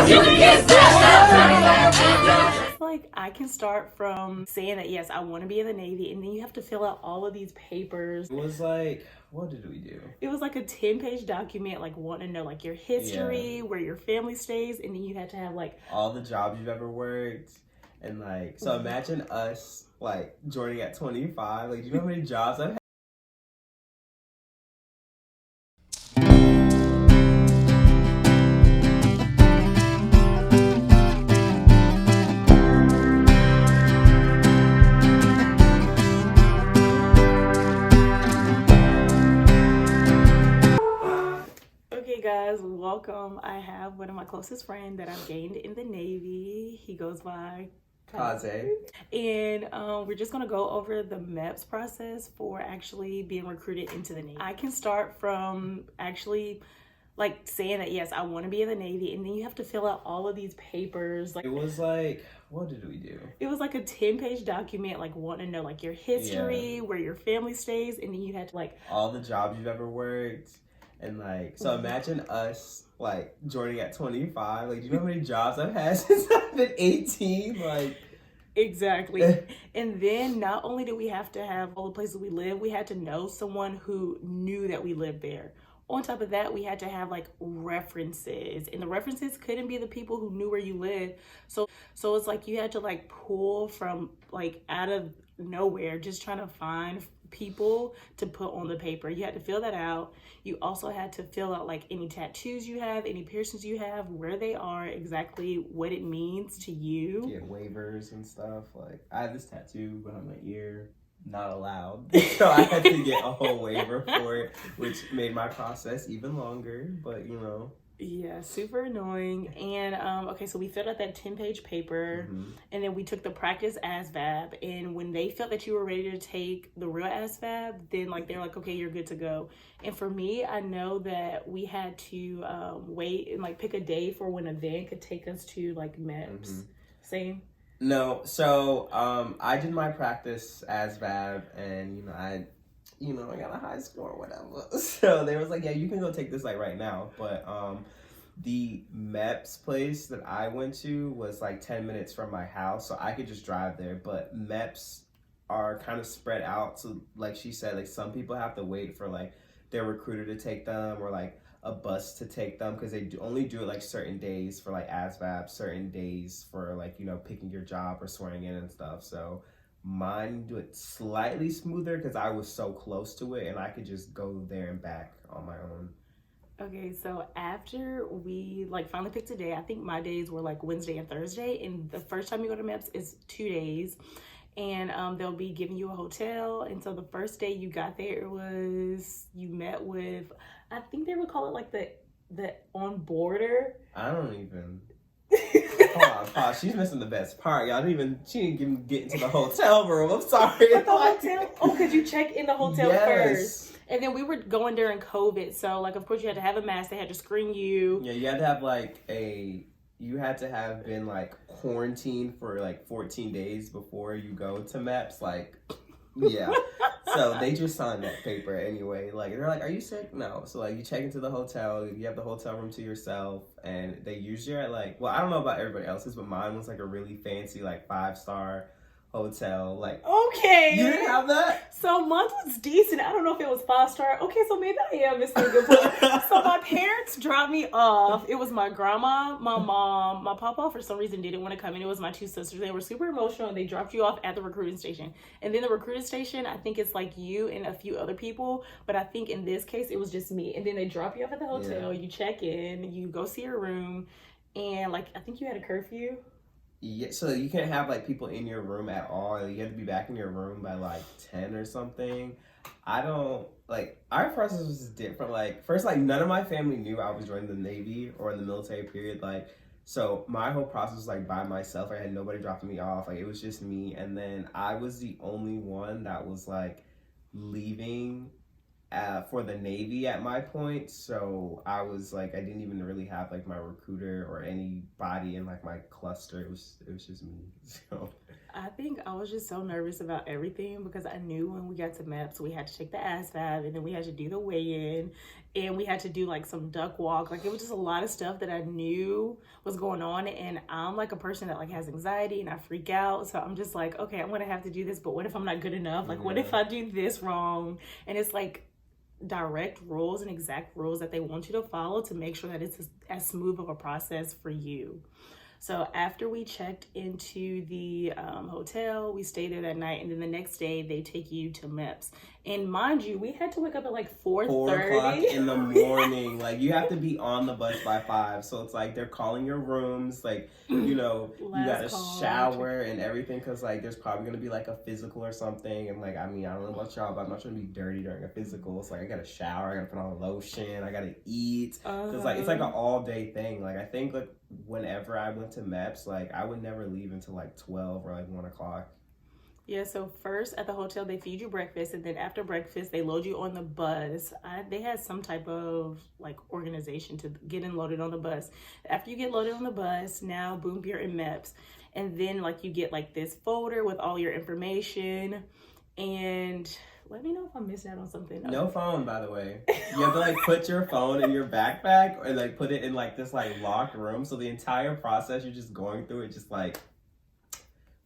It's like I can start from saying that yes, I want to be in the Navy, and then you have to fill out all of these papers. It was like, what did we do? It was like a 10-page document, like wanting to know like your history, where your family stays, and then you had to have like all the jobs you've ever worked. And like, so imagine us like joining at 25. Like, do you know how many jobs I've had? Okay, guys, welcome. I have one of my closest friends that I've gained in the Navy. He goes by Kaze. And we're just going to go over the MEPS process for actually being recruited into the Navy. I can start from actually like saying that yes, I want to be in the Navy, and then you have to fill out all of these papers. Like it was like, what did we do? It was like a 10-page document, like wanting to know like your history, where your family stays, and then you had to like all the jobs you've ever worked. And like, so imagine us like joining at 25. Like, do you know how many jobs I've had since I've been 18? Like, exactly. And then not only did we have to have all the places we live, we had to know someone who knew that we lived there. On top of that, we had to have like references, and the references couldn't be the people who knew where you lived. So it's like you had to like pull from like out of nowhere, just trying to find people to put on the paper. You had to fill that out. You also had to fill out like any tattoos you have, any piercings you have, where they are, exactly what it means to you. Get waivers and stuff. Like, I have this tattoo behind my ear, not allowed. So I had to get a whole waiver for it, which made my process even longer, but you know. Yeah, super annoying. And okay, so we filled out that 10-page paper, and then we took the practice ASVAB, and when they felt that you were ready to take the real ASVAB, then like they're like, okay, you're good to go. And for me, I know that we had to wait and like pick a day for when a van could take us to like MEPS. Same? No, so I did my practice ASVAB, and I got a high score or whatever. So they was like, yeah, you can go take this like right now. But the MEPS place that I went to was like 10 minutes from my house, so I could just drive there. But MEPS are kind of spread out. So like she said, like some people have to wait for like their recruiter to take them, or like a bus to take them, because they only do it like certain days for like ASVAB, certain days for like, picking your job or swearing in and stuff. So mine do it slightly smoother because I was so close to it, and I could just go there and back on my own. Okay, so after we like finally picked a day, I think my days were like Wednesday and Thursday, and the first time you go to MEPS is 2 days, and they'll be giving you a hotel. And so the first day you got there, you met with, I think they would call it like the on-boarder. I don't even. Hold on, she's missing the best part. She didn't even get into the hotel room. I'm sorry. At the hotel? Oh, because you check in the hotel first. And then we were going during COVID, so like of course you had to have a mask. They had to screen you. Yeah, you had to have you had to have been like quarantined for like 14 days before you go to MEPS. Like, yeah. So they just signed that paper anyway. Like, they're like, are you sick? No. So like you check into the hotel, you have the hotel room to yourself, and they usually are like, well, I don't know about everybody else's, but mine was like a really fancy like 5-star hotel. Like, okay, you didn't have that? So mine was decent. I don't know if it was 5-star. Okay, so maybe I am missing a good place. So my parents dropped me off. It was my grandma, my mom, my papa for some reason didn't want to come in. It was my 2 sisters. They were super emotional, and they dropped you off at the recruiting station. And then the recruiting station, I think it's like you and a few other people, but I think in this case it was just me. And then they drop you off at the hotel. You check in, you go see your room, and like I think you had a curfew. Yeah, so you can't have like people in your room at all. You have to be back in your room by like 10 or something. I don't like, our process was different. Like, first, like none of my family knew I was joining the Navy or in the military period. Like, so my whole process was like by myself. I had nobody dropping me off. Like, it was just me. And then I was the only one that was like leaving for the Navy at my point. So I was like, I didn't even really have like my recruiter or anybody in like my cluster. It was just me. So I think I was just so nervous about everything because I knew when we got to MEPS, we had to take the ASVAB and then we had to do the weigh-in and we had to do like some duck walk. Like it was just a lot of stuff that I knew was going on. And I'm like a person that like has anxiety and I freak out. So I'm just like, okay, I'm going to have to do this. But what if I'm not good enough? Like, what if I do this wrong? And it's like direct rules and exact rules that they want you to follow to make sure that it's as smooth of a process for you. So after we checked into the hotel, we stayed there that night, and then the next day they take you to MEPS. And mind you, we had to wake up at like 4:30 in the morning. Like you have to be on the bus by 5. So it's like they're calling your rooms. Like you gotta shower and everything because like there's probably gonna be like a physical or something. And like I mean I don't know about y'all, but I'm not trying to be dirty during a physical. It's like I gotta shower, I gotta put on lotion, I gotta eat. Cause like it's like an all day thing. Like I think like whenever I went to MEPS, like I would never leave until like 12 or like 1 o'clock. Yeah, so first at the hotel, they feed you breakfast, and then after breakfast, they load you on the bus. They had some type of like organization to get in loaded on the bus. After you get loaded on the bus, now boom, you're in MEPS. And then like you get like this folder with all your information. And let me know if I'm missing out on something. No phone, by the way. You have to like put your phone in your backpack or like put it in like this like locked room. So the entire process you're just going through it, just like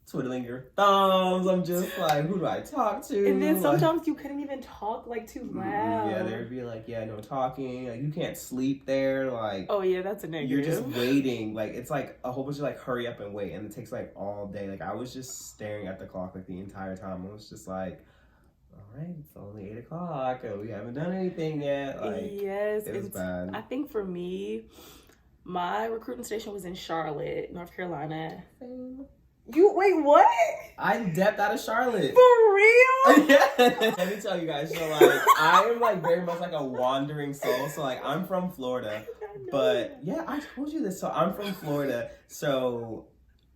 twiddling your thumbs. I'm just like, who do I talk to? And then sometimes you couldn't even talk like too loud. Yeah, they would be like, yeah, no talking. Like you can't sleep there. Like, oh yeah, that's a negative. You're just waiting. Like it's like a whole bunch of like hurry up and wait, and it takes like all day. Like I was just staring at the clock like the entire time. I was just like, all right, it's only 8 o'clock and we haven't done anything yet. Like, yes, it was bad. I think for me, my recruiting station was in Charlotte, North Carolina. You wait, what? I depped out of Charlotte. For real? Yeah. Let me tell you guys, so like I am like very much like a wandering soul. So like I'm from Florida. But yeah, I told you this. So I'm from Florida. So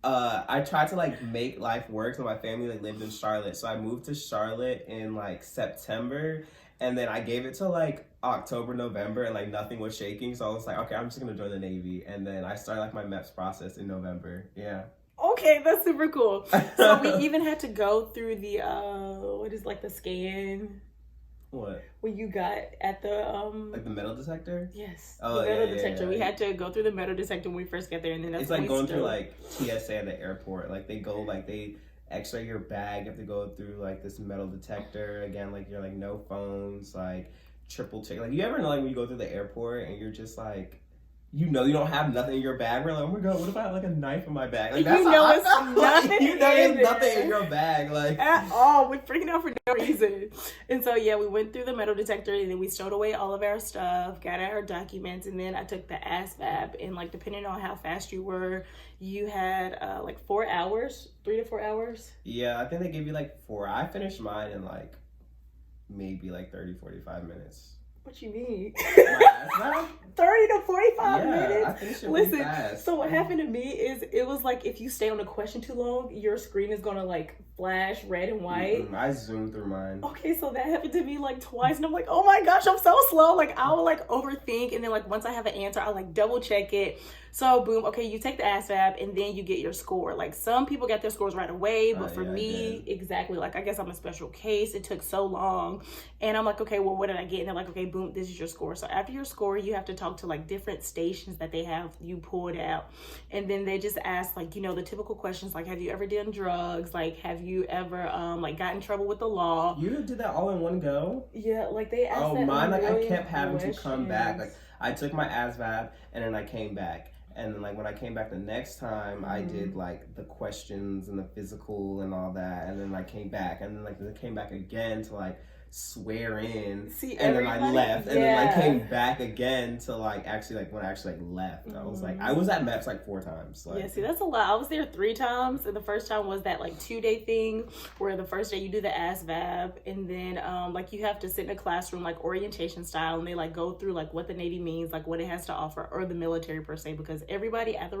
I tried to like make life work. So my family like lived in Charlotte. So I moved to Charlotte in like September. And then I gave it to like October, November, and like nothing was shaking. So I was like, okay, I'm just gonna join the Navy. And then I started like my MEPS process in November. Yeah. Okay, that's super cool. So we even had to go through the what is like the scan? What? When you got at the like the metal detector? Yes. Oh, the metal yeah, detector. yeah. We had to go through the metal detector when we first got there, and then that's it's when like we going through like TSA at the airport. Like they go like they x-ray your bag, you have to go through like this metal detector again, like you're like no phones, like triple check. Like you ever know like when you go through the airport and you're just like you don't have nothing in your bag. We're like, oh my god, what if I have like a knife in my bag? Like that's it's nothing. You know there's nothing in your bag, like at all. We're freaking out for no reason. And so yeah, we went through the metal detector and then we stowed away all of our stuff, got our documents, and then I took the ASVAB. And like depending on how fast you were, you had like 4 hours, 3 to 4 hours. Yeah, I think they gave you like 4. I finished mine in like maybe like 30-45 minutes. What you mean? 30 to 45 minutes? I finished it Listen, fast. So what happened to me is it was like if you stay on a question too long, your screen is gonna like flash red and white. I zoomed through mine. Okay, so that happened to me like twice, and I'm like, oh my gosh, I'm so slow. Like I will like overthink, and then like once I have an answer, I like double check it. So boom, okay, you take the ASVAB and then you get your score. Like some people get their scores right away, but for me, exactly, like I guess I'm a special case. It took so long. And I'm like, okay, well, what did I get? And they're like, okay, boom, this is your score. So after your score, you have to talk to like different stations that they have you pulled out. And then they just ask like, you know, the typical questions like, have you ever done drugs? Like, have you ever like got in trouble with the law? You did that all in one go? Yeah, like they asked that mine, like I kept having questions. to come back. Like I took my ASVAB and then I came back. And then, like, when I came back the next time, I did, like, the questions and the physical and all that. And then I came back. And then, like, I came back again to, like, swear in. And then I left. And then I came back again to, like, actually, like, when I actually, like, left. I was, like, I was at MEPS, like, 4 times. Like, yeah, see, that's a lot. I was there 3 times. And the first time was that, like, 2-day thing where the first day you do the ASVAB. And then, like, you have to sit in a classroom, like, orientation style. And they, like, go through, like, what the Navy means, like, what it has to offer, or the military, per se. Because everybody at the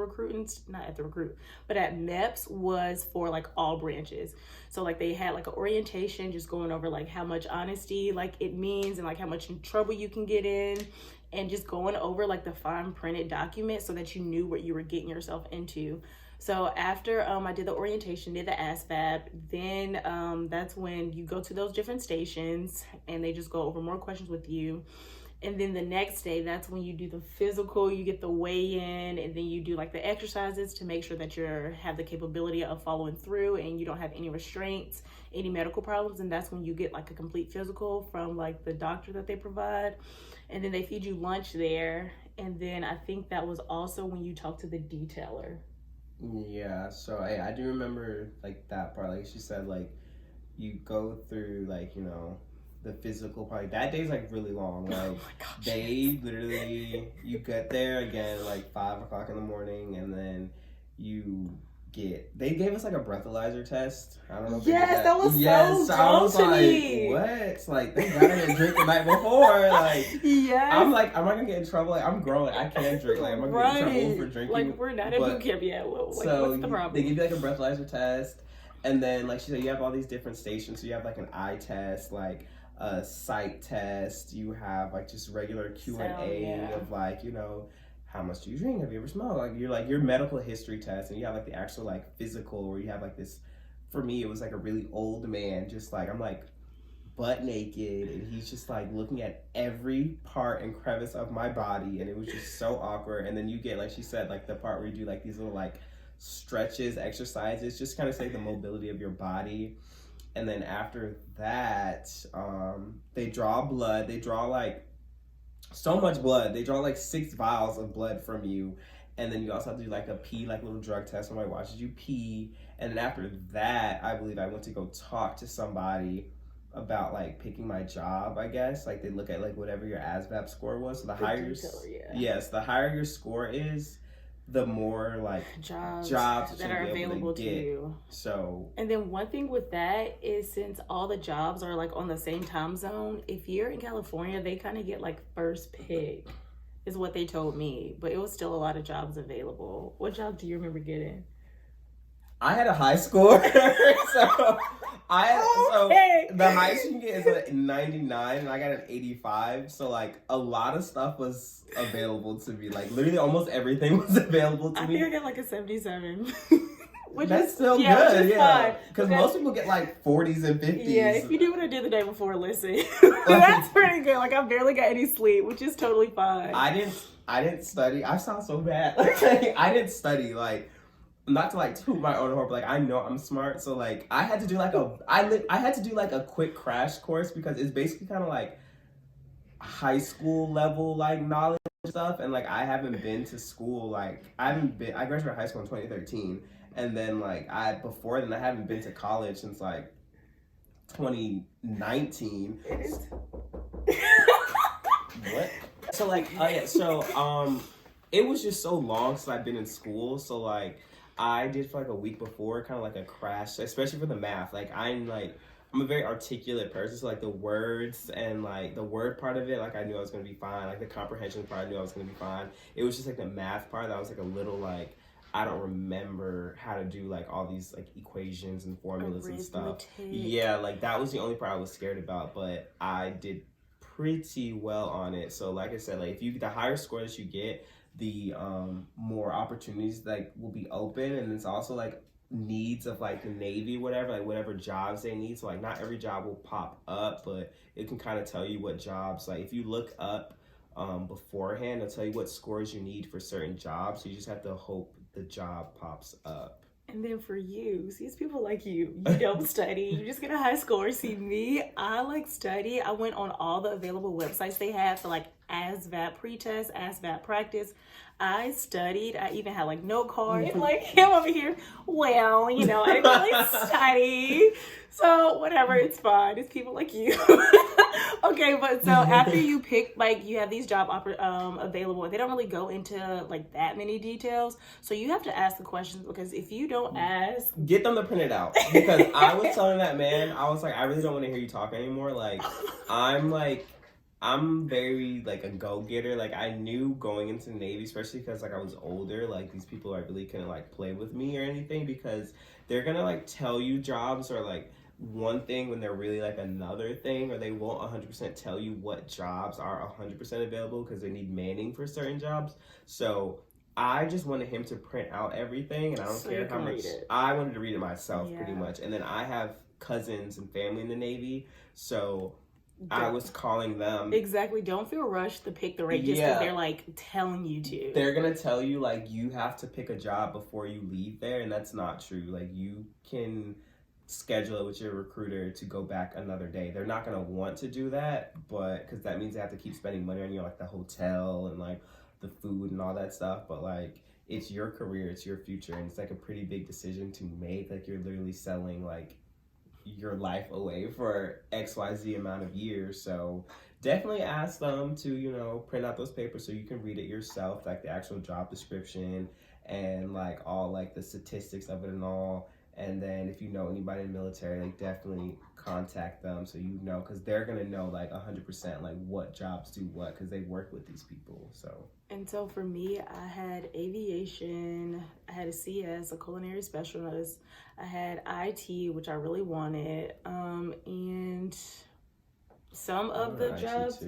but at MEPS was for, like, all branches. So, like, they had, like, an orientation just going over, like, how much honesty like it means and like how much trouble you can get in, and just going over like the fine printed document so that you knew what you were getting yourself into. So after I did the orientation, did the ASVAB, then that's when you go to those different stations and they just go over more questions with you. And then the next day, that's when you do the physical, you get the weigh in, and then you do like the exercises to make sure that you have the capability of following through and you don't have any restraints, any medical problems. And that's when you get like a complete physical from like the doctor that they provide. And then they feed you lunch there. And then I think that was also when you talk to the detailer. Yeah, so I do remember like that part. Like she said, like you go through like, you know, the physical part. That day's like really long. Like Oh my gosh. they literally, you get there again like 5 o'clock in the morning, and then they gave us like a breathalyzer test. I don't know if they did Yes, that was yes, so I was dumb to like, me. what? Like they got to drink the night before. Like Yes. I'm like, am I gonna get in trouble? Like I'm grown. Like, I can't drink. Like I'm gonna get in trouble for drinking. Like we're not at boot camp yet. Like, So what's the problem? they give you like a breathalyzer test, and then like she said, you have all these different stations. So you have like an eye test, like a sight test. You have like just regular Q&A of like, you know, how much do you drink? Have you ever smoked? Like your medical history test, and you have like the actual like physical where you have like this. For me, it was like a really old man, just like I'm like butt naked, and he's just like looking at every part and crevice of my body, and it was just so awkward. And then you get, like she said, like the part where you do like these little like stretches, exercises, just kind of say the mobility of your body. And then after that, they draw blood. They draw like so much blood. They draw like 6 vials of blood from you. And then you also have to do like a pee, like little drug test. Somebody watches you pee. And then after that, I believe I went to go talk to somebody about like picking my job, I guess. Like they look at like whatever your ASVAB score was. So the higher yes, the higher your score is, the more like jobs that are available to you. So, and then one thing with that is, since all the jobs are like on the same time zone, if you're in California, they kind of get like first pick, is what they told me. But it was still a lot of jobs available. What job do you remember getting? I had a high score, so the highest you can get is a 99, and I got an 85. So like a lot of stuff was available to me. Like literally almost everything was available to me. I think I got like a 77. That's still good, yeah. Because most people get like 40s and 50s. Yeah, if you do what I did the day before, listen, that's pretty good. Like I barely got any sleep, which is totally fine. I didn't study. I sound so bad. Like I didn't study. Like, not to like toot my own horn, but like I know I'm smart, so like I had to do like a quick crash course, because it's basically kind of like high school level like knowledge stuff, and like I haven't been to school. Like I graduated high school in 2013, and then like I haven't been to college since like 2019. What? So like it was just so long since I've been in school, so like I did for like a week before, kind of like a crash, especially for the math. Like I'm a very articulate person, so like the words and like the word part of it, like I knew I was gonna be fine. Like the comprehension part, I knew I was gonna be fine. It was just like the math part that was like a little like I don't remember how to do like all these like equations and formulas and stuff. Yeah, like that was the only part I was scared about, but I did pretty well on it. So like I said, like the higher score that you get, the more opportunities like will be open, and it's also like needs of like the Navy, whatever jobs they need. So like not every job will pop up, but it can kind of tell you what jobs, like if you look up beforehand, it'll tell you what scores you need for certain jobs. So you just have to hope the job pops up. And then for you, see, it's people like you don't study, you just get a high score. See me, I like study. I went on all the available websites they have for like ASVAB pretest, ASVAB practice. I studied. I even had like note cards. Like him over here, well, you know, I didn't really study. So whatever, it's fine. It's people like you. Okay, but so after you pick, like you have these job available, they don't really go into like that many details. So you have to ask the questions, because if you don't ask, get them to print it out. Because I was telling that man, I was like, I really don't want to hear you talk anymore. Like I'm very like a go-getter. Like I knew going into the Navy, especially because like I was older, like these people I really couldn't like play with me or anything, because they're gonna like tell you jobs, or like one thing when they're really like another thing, or they won't 100% tell you what jobs are 100% available because they need manning for certain jobs. So I just wanted him to print out everything, and I don't So care you how can much. read it. I wanted to read it myself pretty Yeah. much. And then I have cousins and family in the Navy, so I Don't- was calling them. Exactly. Don't feel rushed to pick the rate just because they're like telling you to. They're gonna tell you like you have to pick a job before you leave there, and that's not true. Like you can schedule it with your recruiter to go back another day. They're not gonna want to do that, but because that means they have to keep spending money on you, like the hotel and like the food and all that stuff. But like it's your career, it's your future, and it's like a pretty big decision to make. Like you're literally selling like your life away for XYZ amount of years. So definitely ask them to, you know, print out those papers so you can read it yourself, like the actual job description and like all like the statistics of it and all. And then if you know anybody in the military, like definitely contact them so you know, because they're gonna know like 100% like what jobs do what, because they work with these people. So And so for me, I had aviation, I had a CS, a culinary specialist, I had IT, which I really wanted, and some of the jobs,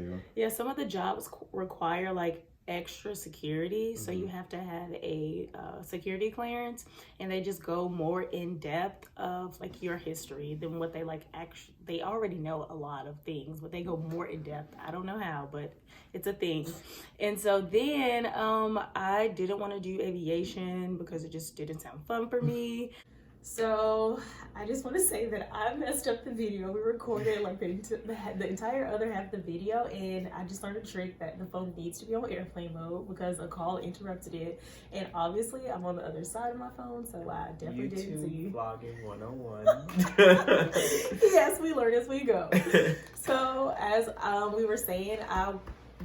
some of the jobs require like extra security, so you have to have a security clearance, and they just go more in depth of like your history than what they like actually. They already know a lot of things, but they go more in depth. I don't know how, but it's a thing. And so then I didn't want to do aviation because it just didn't sound fun for me. So I just want to say that I messed up the video. We recorded like the entire other half of the video, and I just learned a trick that the phone needs to be on airplane mode because a call interrupted it. And obviously I'm on the other side of my phone, so I definitely didn't see. Vlogging 101. Yes, we learn as we go. So as we were saying, I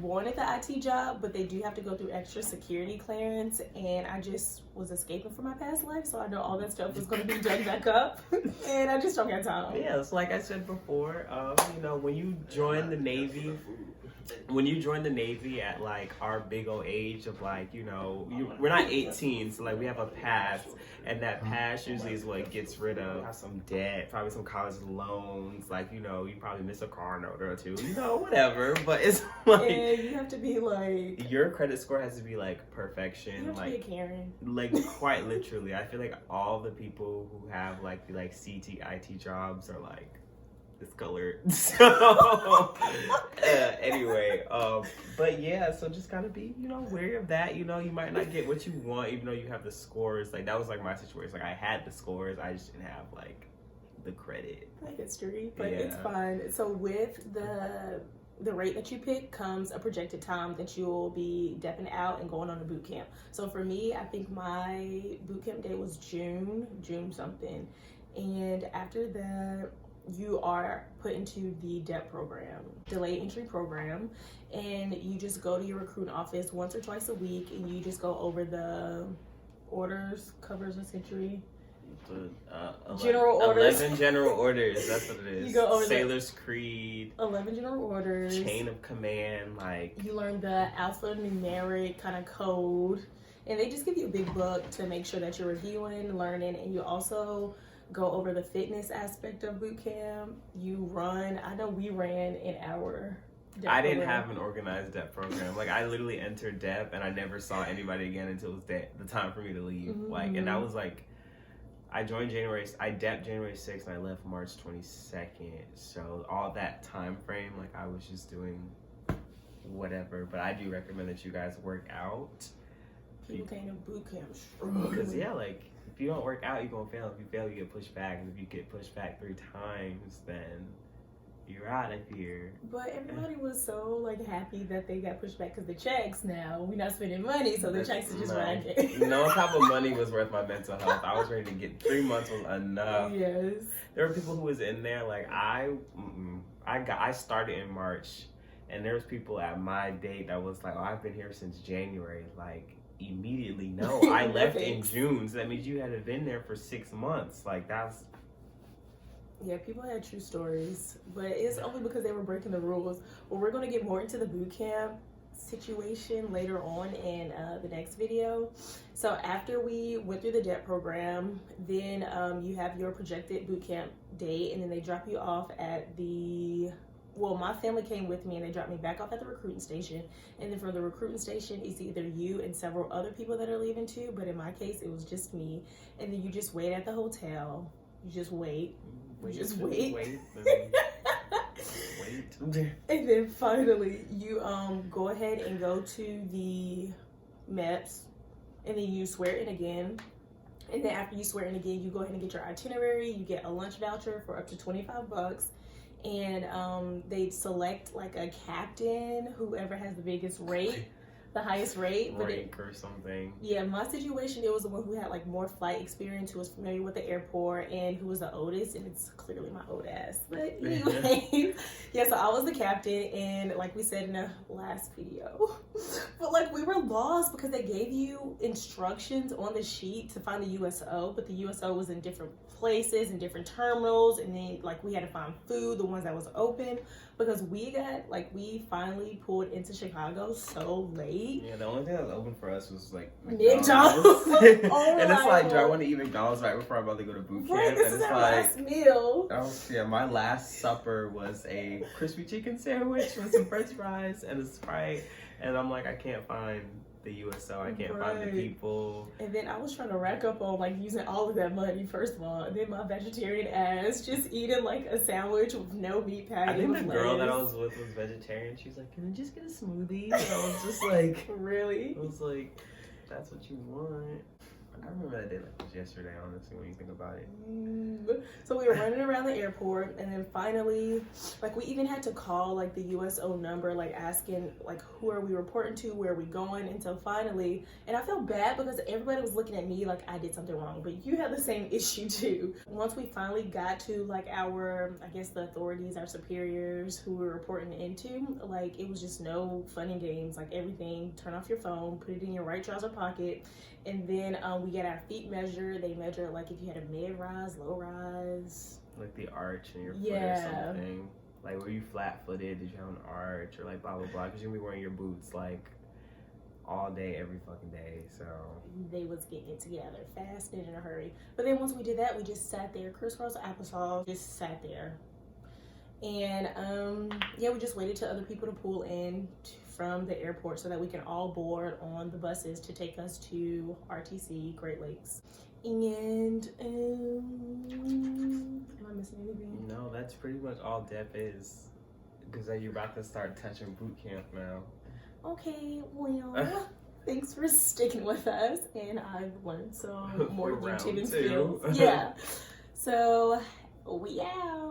wanted the IT job, but they do have to go through extra security clearance, and I just was escaping from my past life, so I know all that stuff is going to be dug back up, and I just don't have time. Yeah, it's like I said before, you know, when you join the Navy at like our big old age of like, you know, we're not 18, so like we have a pass, and that pass usually is what gets rid of some debt, probably some college loans, like, you know, you probably miss a car note or two, you know, whatever, but it's like, and you have to be like, your credit score has to be like perfection. You have like to be a Karen. Like quite literally, I feel like all the people who have like the like CT IT jobs are like discolored. So anyway, but yeah, so just gotta be, you know, wary of that. You know, you might not get what you want even though you have the scores. Like that was like my situation. Like I had the scores, I just didn't have like the credit, the history, but it's fine. So with the rate that you pick comes a projected time that you'll be depping out and going on a boot camp. So for me, I think my boot camp day was June something. And after that, you are put into the DEP program, delayed entry program, and you just go to your recruiting office once or twice a week, and you just go over the orders, covers of century. General orders. 11 general orders, that's what it is. You go over Sailor's Creed. 11 general orders. Chain of command, like. You learn the alphanumeric kind of code. And they just give you a big book to make sure that you're reviewing, learning, and you also go over the fitness aspect of boot camp. You run, I know we ran an hour. I didn't have an organized DEP program. Like I literally entered DEP and I never saw anybody again until it was the time for me to leave. Mm-hmm. Like, and that was like, I DEP'd January 6th and I left March 22nd. So all that time frame, like I was just doing whatever. But I do recommend that you guys work out. People came to boot camp. Because yeah, like if you don't work out, you're gonna fail. If you fail, you get pushed back. And if you get pushed back 3 times, then you're out of here. But everybody was so like happy that they got pushed back because the checks now, we're not spending money, so the checks are just ragged. No type of money was worth my mental health. I was ready to get 3 months was enough. Yes. There were people who was in there like I started in March, and there was people at my date that was like, oh, I've been here since January. Like immediately, no, I left in June, so that means you had been there for 6 months. Like that's. Yeah, people had true stories, but it's only because they were breaking the rules. But we're going to get more into the boot camp situation later on in the next video. So after we went through the DEP program, then you have your projected boot camp date, and then they drop you off at the, well, my family came with me and they dropped me back off at the recruiting station. And then from the recruiting station, it's either you and several other people that are leaving too, but in my case, it was just me. And then you just wait at the hotel. You just wait. Wait. And then finally, you go ahead and go to the MEPS, and then you swear in again. And then after you swear in again, you go ahead and get your itinerary. You get a lunch voucher for up to $25. And they select like a captain, whoever has the biggest rate, the highest rate. Rank or something. Yeah, my situation, it was the one who had like more flight experience, who was familiar with the airport, and who was the oldest, and it's clearly my old ass. But anyway, yeah, so I was the captain, and like we said in the last video, but like we were lost because they gave you instructions on the sheet to find the USO, but the USO was in different places and different terminals, and then like we had to find food, the ones that was open, because we finally pulled into Chicago so late. Yeah, the only thing that was open for us was like McDonald's. And it's like, do I want to eat McDonald's right before I'm about to go to boot camp? Right, this and is it's our like, last meal. oh yeah, my last supper was a crispy chicken sandwich with some French fries and a Sprite, and I'm like, I can't find the USO, I can't find the people. And then I was trying to rack up on like using all of that money first of all, and then my vegetarian ass just eating like a sandwich with no meat patty. I think the girl that I was with was vegetarian. She's like, can I just get a smoothie? And I was just like, really? I was like, that's what you want. I remember that day like it was yesterday, honestly, when you think about it. So we were running around the airport, and then finally, like we even had to call like the USO number, like asking like who are we reporting to, where are we going, until finally, and I felt bad because everybody was looking at me like I did something wrong, but you had the same issue too. Once we finally got to like our, I guess the authorities, our superiors who we were reporting into, like it was just no fun and games, like everything, turn off your phone, put it in your right trouser pocket. And then we get our feet measured. They measure like if you had a mid-rise, low-rise. Like the arch in your foot or something. Like were you flat-footed? Did you have an arch? Or like blah, blah, blah. Because you're going to be wearing your boots like all day, every fucking day. So they was getting it together fast and in a hurry. But then once we did that, we just sat there, crisscross applesauce, just sat there. And yeah, we just waited till other people to pull in from the airport so that we can all board on the buses to take us to RTC, Great Lakes. And am I missing anything? No, that's pretty much all DEP is. Because you're about to start touching boot camp now. Okay, well, thanks for sticking with us, and I've learned some more YouTube skills. Yeah. So we out.